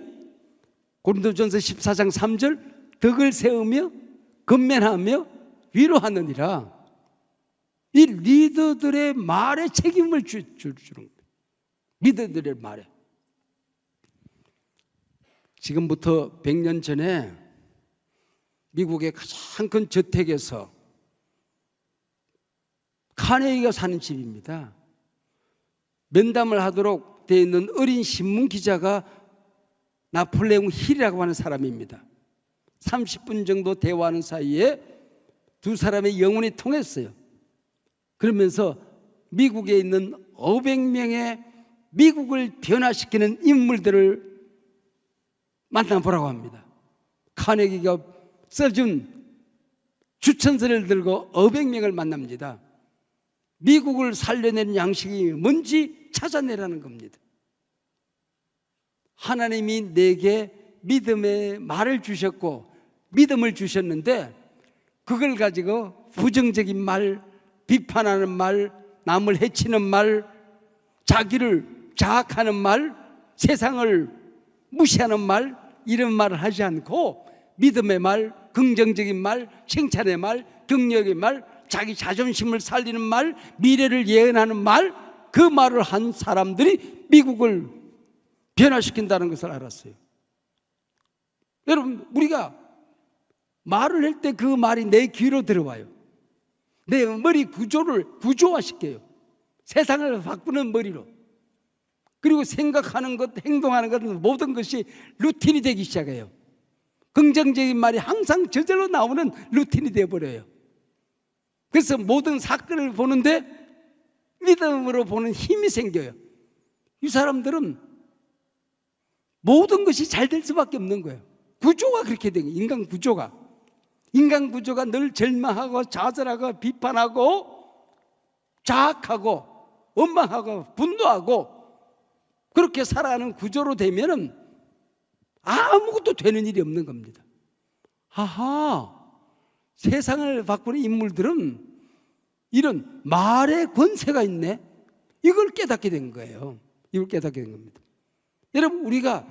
고린도전서 14장 3절, 덕을 세우며 건면하며 위로하느니라. 이 리더들의 말에 책임을 주는 겁니다. 리더들의 말에. 지금부터 100년 전에 미국의 가장 큰 저택에서 카네기가 사는 집입니다. 면담을 하도록 되어 있는 어린 신문 기자가 나폴레옹 힐이라고 하는 사람입니다. 30분 정도 대화하는 사이에 두 사람의 영혼이 통했어요. 그러면서 미국에 있는 500명의 미국을 변화시키는 인물들을 만나보라고 합니다. 카네기가 써준 추천서를 들고 500명을 만납니다. 미국을 살려내는 양식이 뭔지 찾아내라는 겁니다. 하나님이 내게 믿음의 말을 주셨고 믿음을 주셨는데, 그걸 가지고 부정적인 말, 비판하는 말, 남을 해치는 말, 자기를 자학하는 말, 세상을 무시하는 말, 이런 말을 하지 않고 믿음의 말, 긍정적인 말, 칭찬의 말, 격려의 말, 자기 자존심을 살리는 말, 미래를 예언하는 말, 그 말을 한 사람들이 미국을 변화시킨다는 것을 알았어요. 여러분, 우리가 말을 할 때 그 말이 내 귀로 들어와요. 내 머리 구조를 구조화시켜요. 세상을 바꾸는 머리로. 그리고 생각하는 것, 행동하는 것, 모든 것이 루틴이 되기 시작해요. 긍정적인 말이 항상 저절로 나오는 루틴이 되어버려요. 그래서 모든 사건을 보는데 믿음으로 보는 힘이 생겨요. 이 사람들은 모든 것이 잘 될 수밖에 없는 거예요. 구조가 그렇게 된 거예요. 인간 구조가 늘 절망하고 좌절하고 비판하고 자학하고 원망하고 분노하고 그렇게 살아가는 구조로 되면은 아무것도 되는 일이 없는 겁니다. 하하, 세상을 바꾸는 인물들은 이런 말의 권세가 있네, 이걸 깨닫게 된 거예요. 이걸 깨닫게 된 겁니다. 여러분, 우리가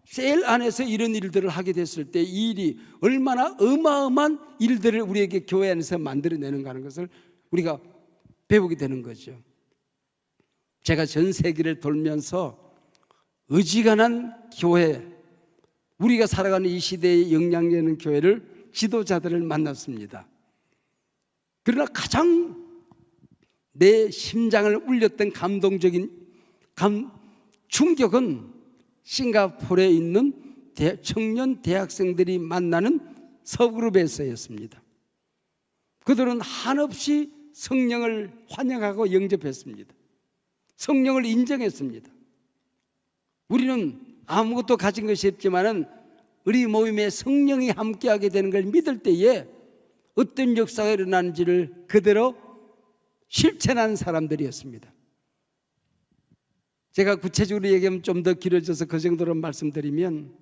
셀 안에서 이런 일들을 하게 됐을 때 이 일이 얼마나 어마어마한 일들을 우리에게 교회 안에서 만들어내는가 하는 것을 우리가 배우게 되는 거죠. 제가 전 세계를 돌면서 어지간한 교회, 우리가 살아가는 이 시대에 영향력 있는 교회를, 지도자들을 만났습니다. 그러나 가장 내 심장을 울렸던 감동적인 충격은 싱가포르에 있는 청년 대학생들이 만나는 서그룹에서였습니다. 그들은 한없이 성령을 환영하고 영접했습니다. 성령을 인정했습니다. 우리는 아무것도 가진 것이 없지만은 우리 모임에 성령이 함께하게 되는 걸 믿을 때에 어떤 역사가 일어나는지를 그대로 실천하는 사람들이었습니다. 제가 구체적으로 얘기하면 좀 더 길어져서 그 정도로 말씀드리면,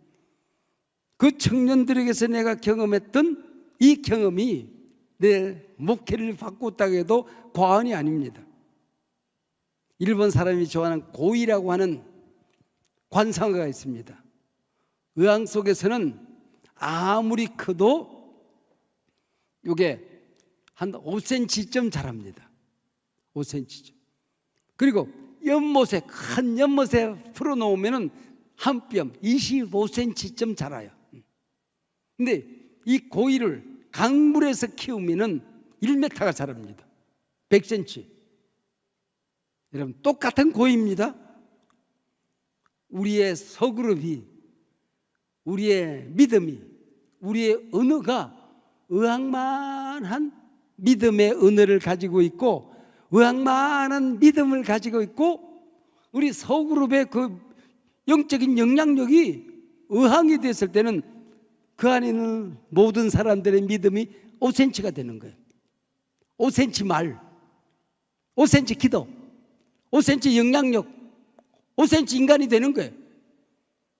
그 청년들에게서 내가 경험했던 이 경험이 내 목회를 바꿨다고 해도 과언이 아닙니다. 일본 사람이 좋아하는 고이라고 하는 관상어가 있습니다. 의학 속에서는 아무리 커도 이게 한 5cm쯤 자랍니다. 5cm쯤. 그리고 연못에, 큰 연못에 풀어놓으면 한 뼘 25cm쯤 자라요. 근데 이 고이를 강물에서 키우면 1m가 자랍니다. 100cm. 여러분, 똑같은 고이입니다. 우리의 서그룹이, 우리의 믿음이, 우리의 언어가 의학만한 믿음의 언어를 가지고 있고, 의학만한 믿음을 가지고 있고, 우리 서그룹의 그 영적인 영향력이 의학이 됐을 때는 그 안에 있는 모든 사람들의 믿음이 5cm가 되는 거예요. 5cm 말, 5cm 기도, 5cm 영향력, 5cm 인간이 되는 거예요.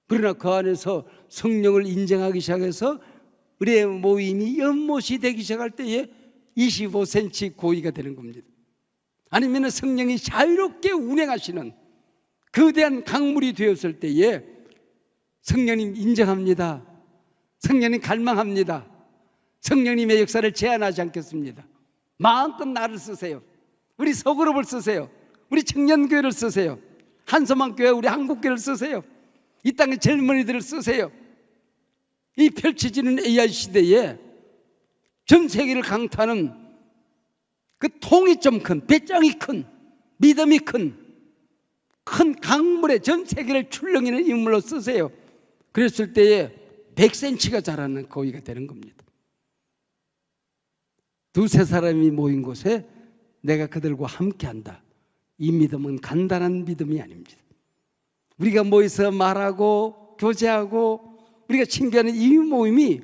그러나 그 안에서 성령을 인정하기 시작해서 우리의 모임이 연못이 되기 시작할 때에 25cm 고의가 되는 겁니다. 아니면 성령이 자유롭게 운행하시는 거대한 강물이 되었을 때에 성령님 인정합니다. 성령님 갈망합니다. 성령님의 역사를 제한하지 않겠습니다. 마음껏 나를 쓰세요. 우리 소그룹을 쓰세요. 우리 청년교회를 쓰세요. 한소망교회, 우리 한국교회를 쓰세요. 이 땅의 젊은이들을 쓰세요. 이 펼쳐지는 AI 시대에 전 세계를 강타하는 그 통이 좀 큰, 배짱이 큰, 믿음이 큰 강물에 전 세계를 출렁이는 인물로 쓰세요. 그랬을 때에 100cm가 자라는 고기가 되는 겁니다. 두세 사람이 모인 곳에 내가 그들과 함께한다. 이 믿음은 간단한 믿음이 아닙니다. 우리가 모여서 말하고 교제하고 우리가 친교하는 이 모임이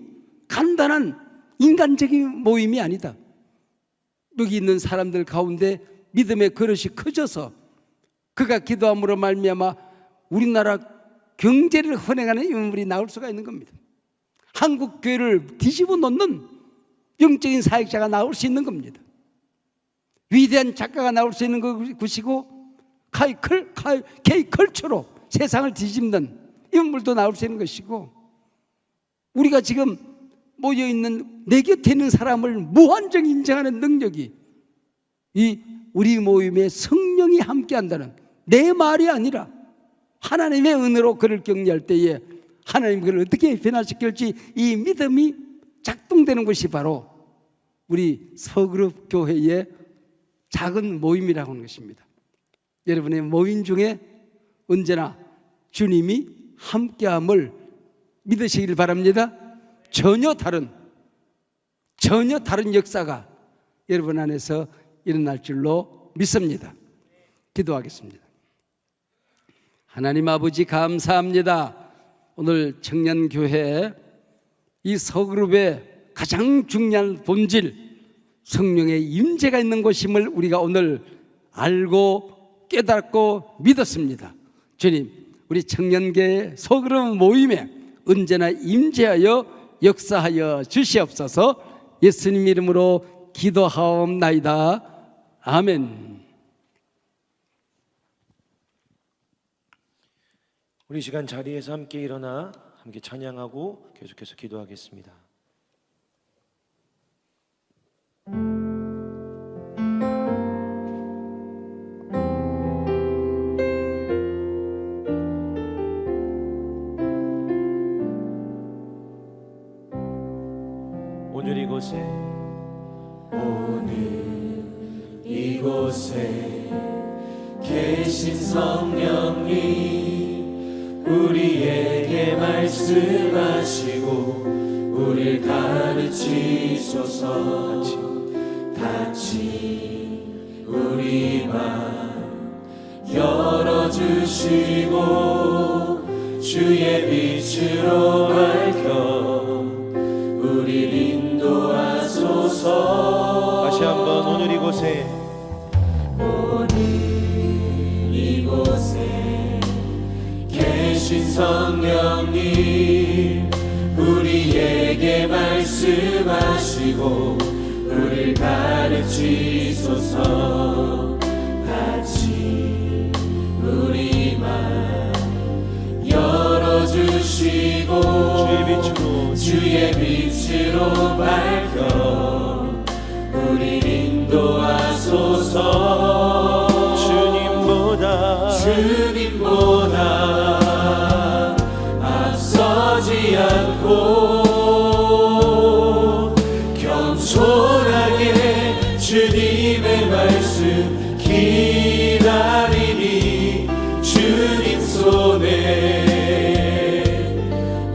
간단한 인간적인 모임이 아니다. 여기 있는 사람들 가운데 믿음의 그릇이 커져서 그가 기도함으로 말미암아 우리나라 경제를 헌행하는 인물이 나올 수가 있는 겁니다. 한국 교회를 뒤집어 놓는 영적인 사역자가 나올 수 있는 겁니다. 위대한 작가가 나올 수 있는 것이고 K컬처로 세상을 뒤집는 인물도 나올 수 있는 것이고, 우리가 지금 모여있는 내 곁에 있는 사람을 무한정 인정하는 능력이 이 우리 모임에 성령이 함께한다는, 내 말이 아니라 하나님의 은혜로 그를 격려할 때에 하나님 그를 어떻게 변화시킬지 이 믿음이 작동되는 것이 바로 우리 서그룹 교회의 작은 모임이라고 하는 것입니다. 여러분의 모임 중에 언제나 주님이 함께함을 믿으시길 바랍니다. 전혀 다른 역사가 여러분 안에서 일어날 줄로 믿습니다. 기도하겠습니다. 하나님 아버지 감사합니다. 오늘 청년교회 이 서그룹의 가장 중요한 본질, 성령의 임재가 있는 것임을 우리가 오늘 알고 깨닫고 믿었습니다. 주님, 우리 청년교회 서그룹 모임에 언제나 임재하여 역사하여 주시옵소서. 예수님 이름으로 기도하옵나이다. 아멘. 우리 시간 자리에서 함께 일어나 함께 찬양하고 계속해서 기도하겠습니다. 오늘 이곳에 계신 성령님 우리에게 말씀하시고 우릴 가르치소서. 같이 우리 맘 열어주시고 주의 빛으로 밝혀 우릴 인도하소서. 다시 한번 오늘 이곳에 계신 성령님 우리에게 말씀하시고 마시고 우릴 가르치소서. 같이 우리 맘 열어주시고 주의 빛으로 밝혀 우릴 인도하소서. 주님보다 앞서지 않고 겸손하게 주님의 말씀 기다리니 주님 손에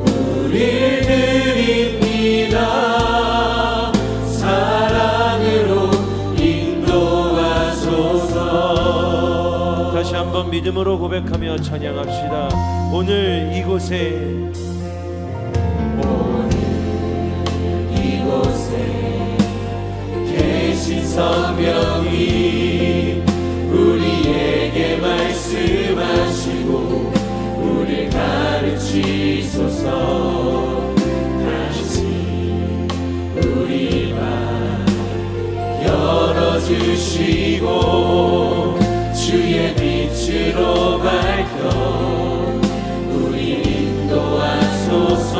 우릴 드립니다. 사랑으로 인도하소서. 다시 한번 믿음으로 고백하며 찬양합시다. 오늘 이곳에 계신 성령이 우리에게 말씀하시고 우릴 가르치소서. 다시 우리 맘 열어주시고 주의 빛으로 밝혀 우리 인도하소서.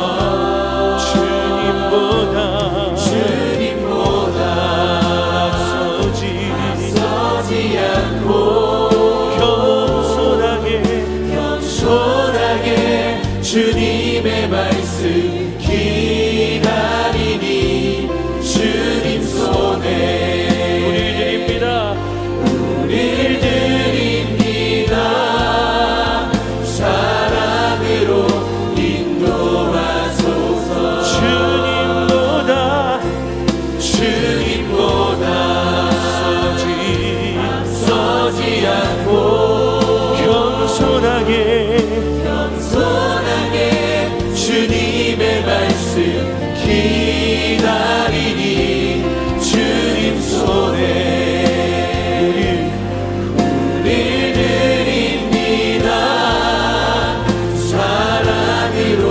주님보다 앞서지 않고 겸손하게 주님의 말씀 기다리니 주님 손에 우릴 드립니다. 사랑으로 인도하소서. 주님보다 앞서지 않고 겸손하게 주님의 말씀 기다리니 주님 손에 우릴 드립니다. 사랑으로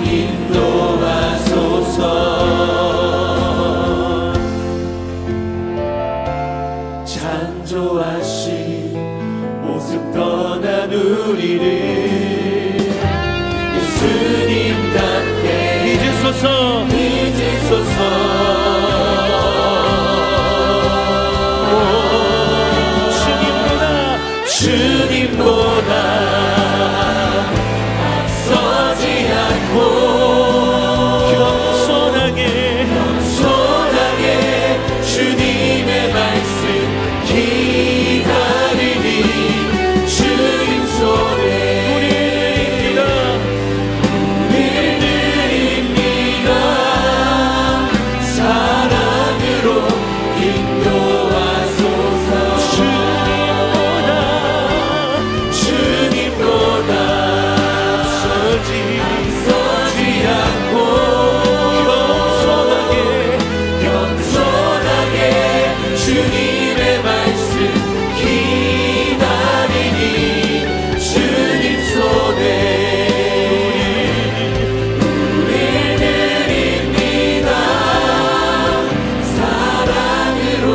인도하소서. 창조하신 모습 떠난 우리를 예수님답게 잊으소서. 주님보다 앞서지 않고 겸손하게 주님의 말씀 기다리니 주님 손에 우릴 드립니다. 사랑으로 인도하소서. 주님보다 앞서지 않고 겸손하게 주님의 말씀 기다리니 주님 손에 우릴 드립니다. 사랑으로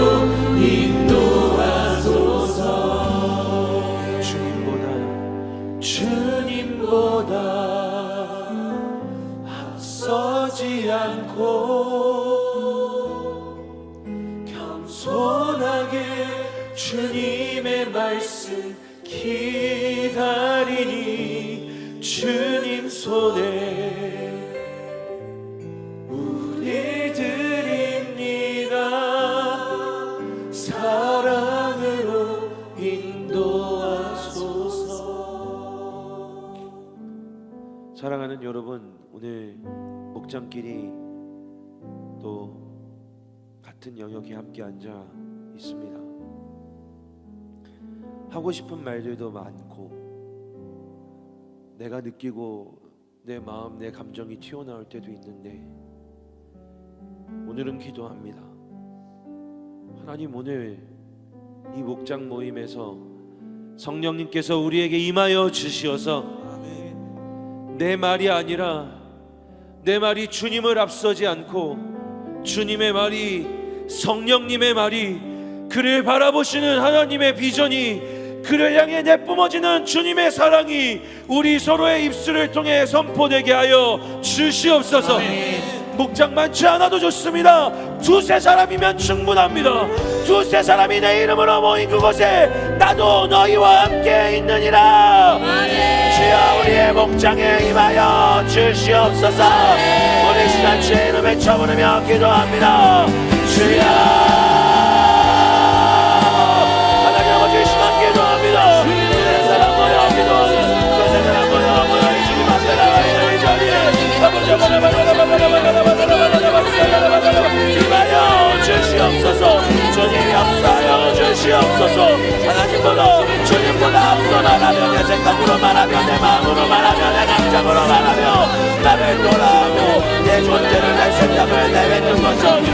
인도하소서. 주님보다 앞서지 않고 겸손하게 주님의 말씀 기다리니 주님 손에 우릴 드립니다. 사랑으로 인도하소서. 사랑하는 여러분, 오늘 목장끼리 또 같은 영역에 함께 앉아 있습니다. 하고 싶은 말들도 많고 내가 느끼고 내 마음, 내 감정이 튀어나올 때도 있는데 오늘은 기도합니다. 하나님, 오늘 이 목장 모임에서 성령님께서 우리에게 임하여 주시어서 내 말이 아니라 내 말이 주님을 앞서지 않고 주님의 말이, 성령님의 말이, 그를 바라보시는 하나님의 비전이, 그를 향해 내뿜어지는 주님의 사랑이 우리 서로의 입술을 통해 선포되게 하여 주시옵소서. 목장 많지 않아도 좋습니다. 두세 사람이면 충분합니다. 두세 사람이 내 이름으로 모인 그곳에 나도 너희와 함께 있느니라. 주여, 우리의 목장에 임하여 주시옵소서. 우리 시간 주의 이름 외쳐 부르며 기도합니다. 주여, 하나님 아버지, 이 시간 기도합니다. 두세 사람 모여 기도하는, 두세 사람 모여 이 주님 앞에 나와 있는 이 자리에 임하여 주시옵소서. 주님 역사하여 주시옵소서. 하나님보다, 주님보다 앞서 말하며, 내 생각으로 말하며, 내 마음으로 말하며, 내 감정으로 말하며 나를 돌아하고 내 존재를, 내 생각을 내뱉는 것처럼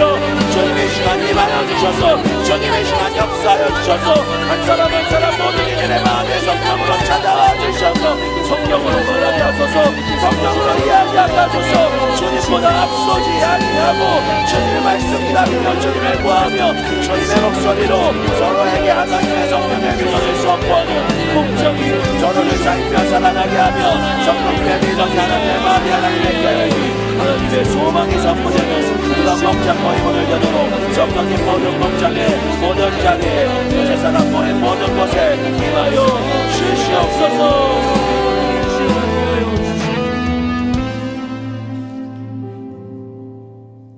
주님의 시간 임하여 주셔서, 주님의 시간 역사하여 주셔서 한 사람 한 사람 모든 이들의 마음의 성령으로 찾아와 주셔서 성령으로 말하게 하소서. 성령으로 이야기하게 하소서. 주님보다 앞서지 아니하고 주님의 말씀 기다리며 주님을 구하며 주님의 목소리로 서로에게 하나님의 성령의 비전을 선포하는 목적이 서로를 살펴 살아나게 하며 성령의 비전이 하나님의 마음이 하나님의 계획이 하나님의 소망이 선포되는 그런 목장 모임을 되도록 성령님 모든 목장에, 모든 자리에, 두세 사람 모인 모든 곳에 임하여 주시옵소서.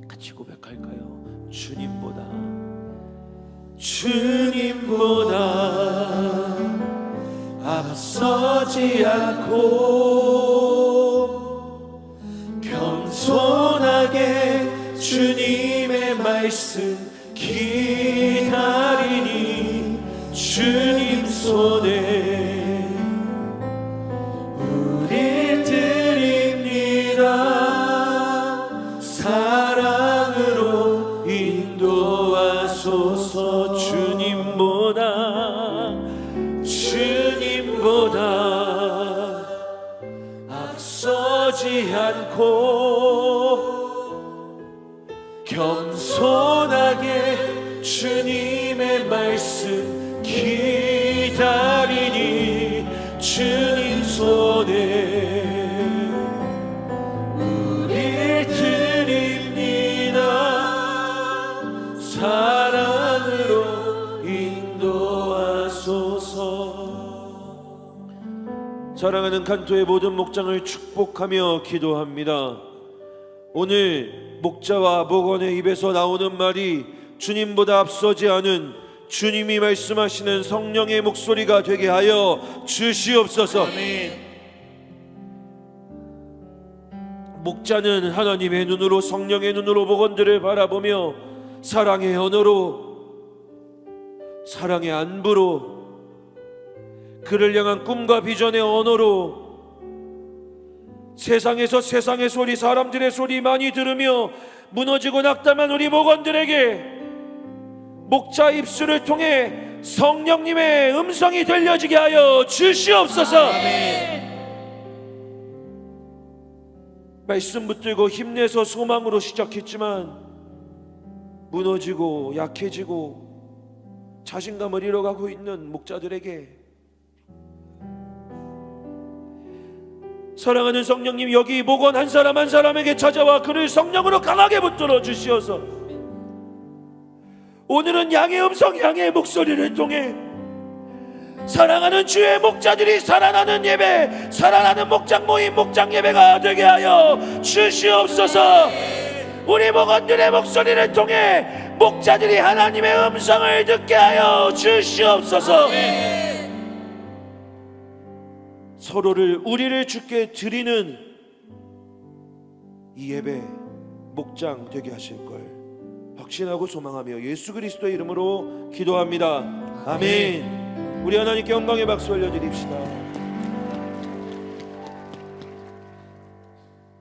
같이 고백할까요? 주님보다 앞서지 않고 겸손하게 주님의 말씀 기다리니 주님 손에 우릴 드립니다. 사랑으로 인도하소서. 주님보다 앞서지 않고 겸손하게 주님의 말씀 기다리니 주님 손에 우릴 드립니다. 사랑으로 인도하소서. 사랑하는 칸토의 모든 목장을 축복하며 기도합니다. 오늘 목자와 목원의 입에서 나오는 말이 주님보다 앞서지 않은 주님이 말씀하시는 성령의 목소리가 되게 하여 주시옵소서. 목자는 하나님의 눈으로, 성령의 눈으로 목원들을 바라보며 사랑의 언어로, 사랑의 안부로, 그를 향한 꿈과 비전의 언어로 세상에서 세상의 소리, 사람들의 소리 많이 들으며 무너지고 낙담한 우리 목원들에게 목자 입술을 통해 성령님의 음성이 들려지게 하여 주시옵소서. 말씀 붙들고 힘내서 소망으로 시작했지만 무너지고 약해지고 자신감을 잃어가고 있는 목자들에게 사랑하는 성령님, 여기 목원 한 사람 한 사람에게 찾아와 그를 성령으로 강하게 붙들어 주시어서 오늘은 양의 음성, 양의 목소리를 통해 사랑하는 주의 목자들이 살아나는 예배, 살아나는 목장 모임, 목장 예배가 되게 하여 주시옵소서. 우리 목원들의 목소리를 통해 목자들이 하나님의 음성을 듣게 하여 주시옵소서. 서로를, 우리를 주께 드리는 이 예배 목장 되게 하실 걸 확신하고 소망하며 예수 그리스도의 이름으로 기도합니다. 아멘. 우리 하나님께 영광의 박수 올려드립시다.